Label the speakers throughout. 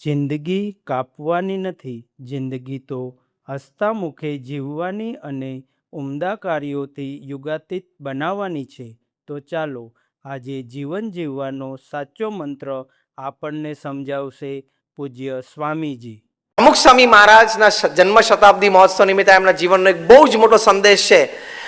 Speaker 1: જિંદગી કાપવાની નથી, જિંદગી તો હસતા મુખે જીવવાની અને ઉમદા કાર્યોથી યુગાતીત બનાવવાની છે. તો ચાલો આજે જીવન જીવવાનો સાચો મંત્ર આપણને સમજાવશે પૂજ્ય સ્વામીજી.
Speaker 2: પ્રમુખ સ્વામી મહારાજના જન્મ શતાબ્દી મહોત્સવ નિમિત્તે એમના જીવનનો એક બહુ જ મોટો સંદેશ છે.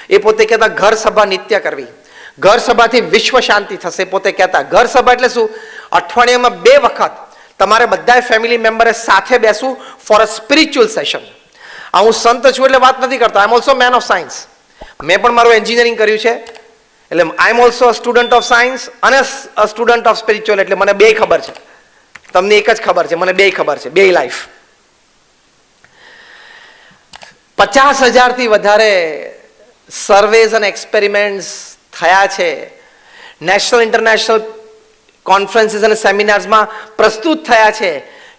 Speaker 2: એ પોતે કહેતા ઘર સભા નિત્ય કરવી, ઘર સભાથી વિશ્વ શાંતિ થશે. પોતે કહેતા ઘર સભા એટલે શું? અઠવાડિયામાં 2 વખત તમારે બધા ફેમિલી મેમ્બરે સાથે બેસવું ફોર અ સ્પિરિચ્યુઅલ સેશન. હું સંત છું એટલે વાત નથી કરતો, I am also man of science. મેં પણ મારું એન્જિનિયરિંગ કર્યું છે, એટલે I am also student of science અને સ્ટુડન્ટ ઓફ સ્પિરિચ્યુઅલ. એટલે મને 2 ખબર છે, તમને એક જ ખબર છે, મને 2 ખબર છે, 2 લાઈફ. 50,000 થી વધારે સર્વેઝ અને એક્સપેરિમેન્ટ્સ થયા છે. નેશનલ ઇન્ટરનેશનલ કોન્ફરન્સીસ અને સેમિનાર્સમાં પ્રસ્તુત થયા છે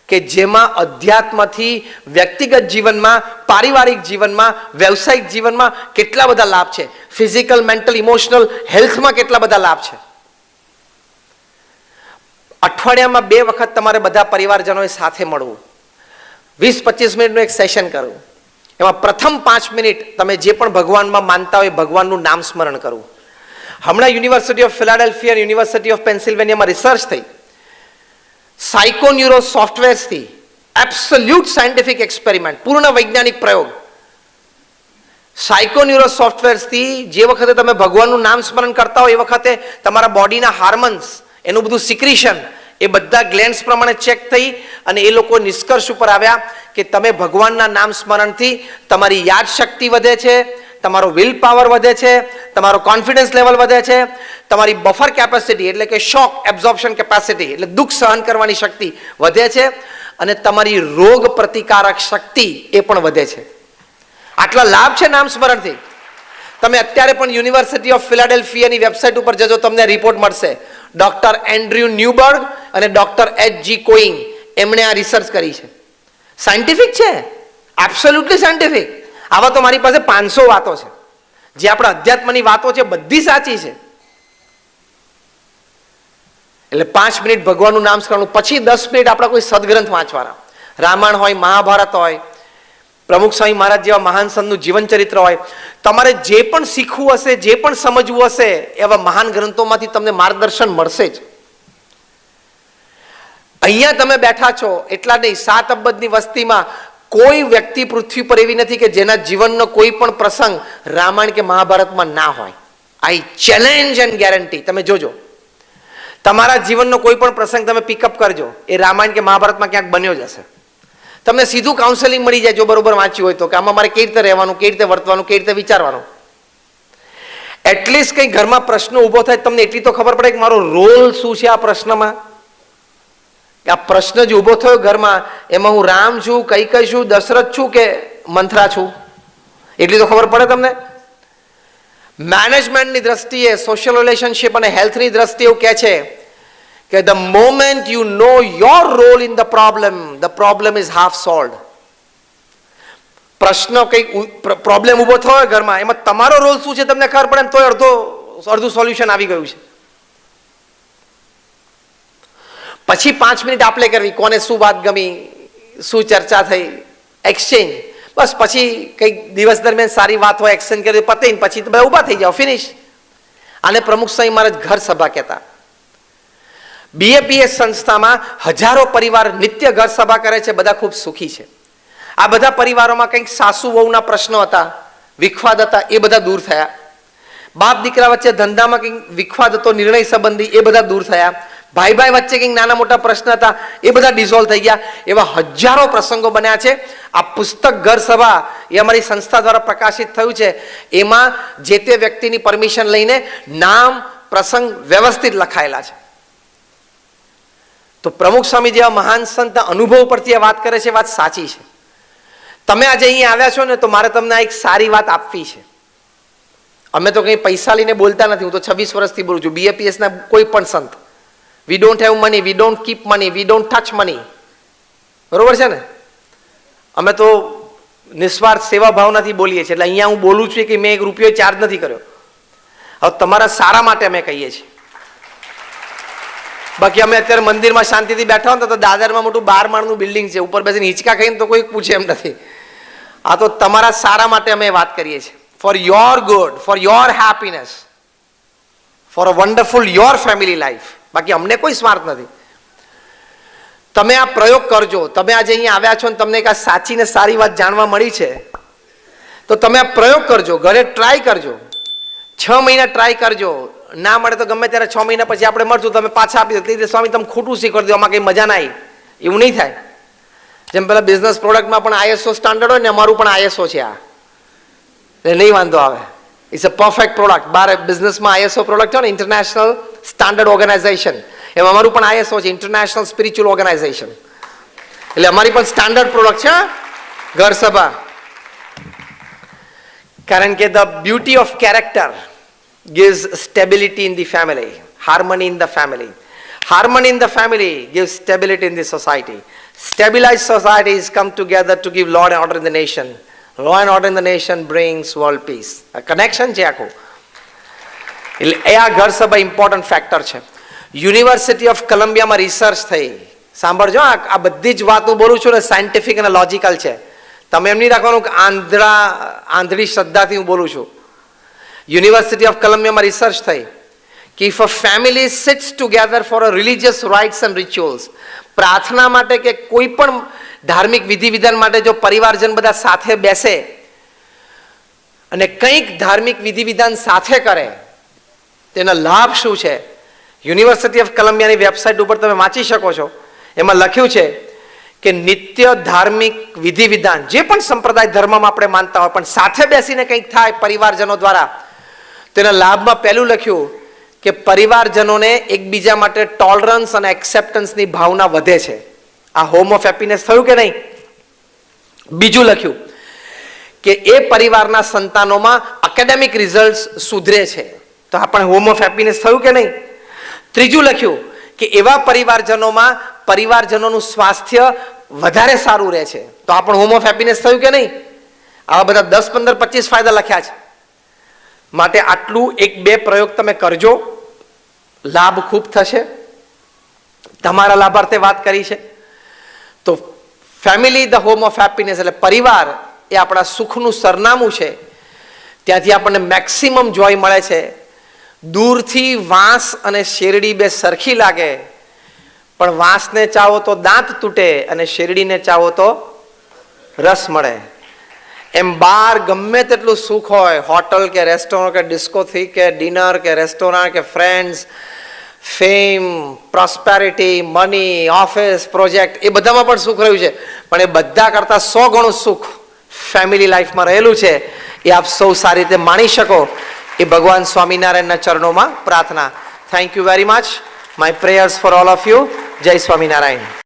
Speaker 2: કે જેમાં અધ્યાત્મથી વ્યક્તિગત જીવનમાં, પારિવારિક જીવનમાં, વ્યવસાયિક જીવનમાં કેટલા બધા લાભ છે, ફિઝિકલ, મેન્ટલ, ઇમોશનલ હેલ્થમાં કેટલા બધા લાભ છે. અઠવાડિયામાં 2 વખત તમારે બધા પરિવારજનોએ સાથે મળવું, 20-25 મિનિટનું એક સેશન કરવું. એમાં પ્રથમ 5 મિનિટ તમે જે પણ ભગવાનમાં માનતા હોય ભગવાનનું નામ સ્મરણ કરવું. હમણાં university of Philadelphia, university of પેન્સિલ્વેનિયામાં રિસર્ચ થઈ, સાયકોન્યુરો સોફ્ટવેર્સથી એબ્સોલ્યુટ સાયન્ટિફિક એક્સપેરિમેન્ટ, પૂર્ણ વૈજ્ઞાનિક પ્રયોગ. સાયકોન્યુરો સોફ્ટવેર્સથી જે વખતે તમે ભગવાનનું નામ સ્મરણ કરતા હોય એ વખતે તમારા બોડીના હાર્મોન્સ, એનું બધું સિક્રીશન, એ બધા ગ્લેન્ડ્સ પ્રમાણે ચેક થઈ અને એ લોકો નિષ્કર્ષ ઉપર આવ્યા કે તમે ભગવાનના નામ સ્મરણથી તમારી યાદ શક્તિ વધે છે, તમારો વિલ પાવર વધે છે, તમારો કોન્ફિડન્સ લેવલ વધે છે, તમારી બફર કેપેસિટી એટલે કે શોક એબ્ઝોર્પ્શન કેપેસિટી એટલે દુઃખ સહન કરવાની શક્તિ વધે છે, અને તમારી રોગ પ્રતિકારક શક્તિ એ પણ વધે છે. આટલા લાભ છે નામ સ્મરણથી. તમે અત્યારે પણ યુનિવર્સિટી ઓફ ફિલાડેલ્ફિયાની વેબસાઇટ ઉપર જજો, તમને રિપોર્ટ મળશે. ડોક્ટર એન્ડ્રયુ ન્યુબર્ગ અને ડોક્ટર H.G. કોઈંગ એમણે આ રિસર્ચ કરી છે. સાયન્ટિફિક છે, એબ્સોલ્યુટલી સાયન્ટિફિક. આવા તો મારી પાસે 500 વાતો છે. જે આપણા અધ્યાત્મની વાતો છે બધી સાચી છે. એટલે 5 મિનિટ ભગવાનનું નામ સ્મરણ, પછી 10 મિનિટ આપણા કોઈ સદગ્રંથ વાંચવાના, રામાયણ હોય, મહાભારત હોય, પ્રમુખ સ્વામી મહારાજ જેવા મહાન સંતનું જીવન ચરિત્ર હોય. તમારે જે પણ શીખવું હશે, જે પણ સમજવું હશે, એવા મહાન ગ્રંથોમાંથી તમને માર્ગદર્શન મળશે જ. અહીંયા તમે બેઠા છો એટલા નહીં, 7 અબજની વસ્તીમાં કોઈ વ્યક્તિ પૃથ્વી પર એવી નથી કે જેના જીવનનો કોઈ પણ પ્રસંગ રામાયણ કે મહાભારતમાં ના હોય. આઈ ચેલેન્જ એન્ડ ગેરંટી. તમે જોજો, તમારા જીવનનો કોઈ પણ પ્રસંગ તમે પિકઅપ કરજો, એ રામાયણ કે મહાભારતમાં ક્યાંક બન્યો જ હશે. તમને સીધું કાઉન્સેલિંગ મળી જાય જો બરોબર વાંચ્યું હોય તો, કે આમાં મારે કેવી રીતે રહેવાનું, કેવી રીતે વર્તવાનું, કેવી રીતે વિચારવાનું. એટલીસ્ટ કંઈ ઘરમાં પ્રશ્ન ઊભો થાય તમને એટલી તો ખબર પડે કે મારો રોલ શું છે આ પ્રશ્નમાં. આ પ્રશ્ન જે ઊભો થયો ઘરમાં, એમાં હું રામ છું, કૈકેયી છું, દશરથ છું કે મંથરા છું, એટલી તો ખબર પડે તમને. મેનેજમેન્ટની દ્રષ્ટિએ, સોશિયલ રિલેશનશિપ અને હેલ્થની દ્રષ્ટિએ એવું કહે છે કે the moment you know your role in the problem is half solved. પ્રશ્ન કંઈક પ્રોબ્લેમ ઊભો થયો ઘરમાં, એમાં તમારો રોલ શું છે તમને ખબર પડે ને તોય અડધું સોલ્યુશન આવી ગયું છે. પછી 5 મિનિટ આપણે કરવી, કોને શું વાત ગમી, શું ચર્ચા થઈ, એક્સચેન્જ. બસ પછી કંઈક દિવસ દરમિયાન સારી વાત હોય, એક્સચેન્જ કરી પતે, પછી બધા ઊભા થઈ જાઓ, ફિનિશ. આને પ્રમુખ સ્વામી મહારાજ ઘર સભા કહેતા. BAPS સંસ્થામાં હજારો પરિવાર નિત્ય ઘર સભા કરે છે, બધા ખૂબ સુખી છે. આ બધા પરિવારોમાં કંઈક સાસુ વહુના પ્રશ્નો હતા, વિખવાદ હતા, એ બધા દૂર થયા. બાપ દીકરા વચ્ચે ધંધામાં કંઈક વિખવાદ હતો, નિર્ણય સંબંધી, એ બધા દૂર થયા. ભાઈ ભાઈ વચ્ચે કંઈક નાના મોટા પ્રશ્ન હતા, એ બધા ડિઝોલ્વ થઈ ગયા. એવા હજારો પ્રસંગો બન્યા છે. આ પુસ્તક ઘર સભા એ અમારી સંસ્થા દ્વારા પ્રકાશિત થયું છે. એમાં જે તે વ્યક્તિની પરમિશન લઈને નામ, પ્રસંગ વ્યવસ્થિત લખાયેલા છે. તો પ્રમુખ સ્વામી જેવા મહાન સંતના અનુભવ પરથી આ વાત કરે છે, વાત સાચી છે. તમે આજે અહીંયા આવ્યા છો ને, તો મારે તમને એક સારી વાત આપવી છે. અમે તો કંઈ પૈસા લઈને બોલતા નથી, હું તો 26 વર્ષથી બોલું છું. BAPS ના કોઈ પણ સંત, we don't have money, we don't keep money, we don't touch money. બરોબર છે ને? અમે તો નિસ્વાર્થ સેવા ભાવનાથી બોલીએ છીએ. એટલે અહીંયા હું બોલું છું કે મેં 1 રૂપિયો ચાર્જ નથી કર્યો. હવે તમારા સારા માટે અમે કહીએ છીએ. બાકી અમે અત્યારે મંદિરમાં શાંતિથી બેઠા હોય તો દાદરમાં મોટું 12 માળનું બિલ્ડિંગ છે, ઉપર બેસીને હિંચકા ખાઈને તો કોઈ પૂછે એમ નથી. આ તો તમારા સારા માટે અમે વાત કરીએ છીએ. For your good, for your happiness, for a wonderful your family life. બાકી અમને કોઈ સ્વાર્થ નથી. તમે આ પ્રયોગ કરજો. તમે આજે અહીંયા આવ્યા છો ને તમને એક આ સાચી ને સારી વાત જાણવા મળી છે, તો તમે આ પ્રયોગ કરજો, ઘરે ટ્રાય કરજો. 6 મહિના ટ્રાય કરજો. ના મળે તો ગમે ત્યારે 6 મહિના પછી આપણે મળશું, તમે પાછા આપી દો. તે સ્વામી તમે ખોટું શીખવાડી દો, આમાં કંઈ મજા ના આવી, એવું નહીં થાય. જેમ પેલા બિઝનેસ પ્રોડક્ટમાં પણ ISO સ્ટાન્ડર્ડ હોય ને, અમારું પણ ISO છે. આ એટલે નહીં વાંધો આવે. It's a perfect product. બાર બિઝનેસમાં ISO પ્રોડક્ટ હોય ને, ઇન્ટરનેશનલ સ્ટાન્ડર્ડ ઓર્ગેનાઇઝેશન, એમાં અમારું પણ ISO છે, ઇન્ટરનેશનલ સ્પિરિચ્યુઅલ ઓર્ગેનાઇઝેશન. એટલે અમારી પણ સ્ટાન્ડર્ડ પ્રોડક્ટ છે ઘર સભા. કારણ કે the beauty of character gives stability in the family, harmony in the family. Harmony in the family gives stability in the society. Stabilized societies come together to give law and order in the nation. Law and order in the nation brings world peace. A connection છે આખું. એટલે એ આ ઘર સભા important factor છે. University of કોલંબિયામાં research થઈ. સાંભળજો, આ બધી જ વાત હું બોલું છું ને સાયન્ટિફિક અને લોજિકલ છે. તમે એમ નહીં રાખવાનું કે આંધળી શ્રદ્ધાથી હું બોલું છું. યુનિવર્સિટી ઓફ કોલંબિયામાં રિસર્ચ થઈ કે if a family sits together for a religious rites and rituals, પ્રાર્થના માટે કે કોઈ પણ ધાર્મિક વિધિ વિધાન માટે જો પરિવારજન બધા સાથે બેસે અને કંઈક ધાર્મિક વિધિ વિધાન સાથે કરે, તેના લાભ શું છે? યુનિવર્સિટી ઓફ કોલંબિયાની વેબસાઇટ ઉપર તમે વાંચી શકો છો. એમાં લખ્યું છે કે નિત્ય ધાર્મિક વિધિ વિધાન જે પણ સંપ્રદાય ધર્મમાં આપણે માનતા હોય, પણ સાથે બેસીને કંઈક થાય પરિવારજનો દ્વારા, તેના લાભમાં પહેલું લખ્યું કે પરિવારજનોને એકબીજા માટે ટોલરન્સ અને એક્સેપ્ટન્સની ભાવના વધે છે. આ હોમ ઓફ હેપીનેસ થયું કે નહીં? બીજું લખ્યું કે એ પરિવારના સંતાનોમાં એકેડેમિક રિઝલ્ટ સુધરે છે. તો આ પણ હોમ ઓફ હેપીનેસ થયું કે નહીં? ત્રીજું લખ્યું કે એવા પરિવારજનોમાં પરિવારજનોનું સ્વાસ્થ્ય વધારે સારું રહે છે. તો આ પણ હોમ ઓફ હેપીનેસ થયું કે નહીં? આવા બધા 10, 15, 25 ફાયદા લખ્યા છે. માટે આટલું 1-2 પ્રયોગ તમે કરજો, લાભ ખૂબ થશે. તમારા લાભાર્થે વાત કરી છે. તો family the home of happiness, એટલે પરિવાર એ આપણા સુખનું સરનામું છે. ત્યાંથી આપણને મેક્સિમમ જોય મળે છે. દૂરથી વાંસ અને શેરડી બે સરખી લાગે, પણ વાંસને ચાવો તો દાંત તૂટે અને શેરડીને ચાવો તો રસ મળે. એમ બહાર ગમે તેટલું સુખ હોય, હોટલ કે રેસ્ટોરન્ટ કે ડિસ્કોથી કે ડિનર કે રેસ્ટોરન્ટ કે friends, fame, prosperity, money, office, project, એ બધામાં પણ સુખ રહ્યું છે. પણ એ બધા કરતાં 100 ગણું સુખ ફેમિલી લાઈફમાં રહેલું છે. એ આપ સૌ સારી રીતે માણી શકો, એ ભગવાન સ્વામિનારાયણના ચરણોમાં પ્રાર્થના. Thank you very much. My prayers for all of you. જય સ્વામિનારાયણ.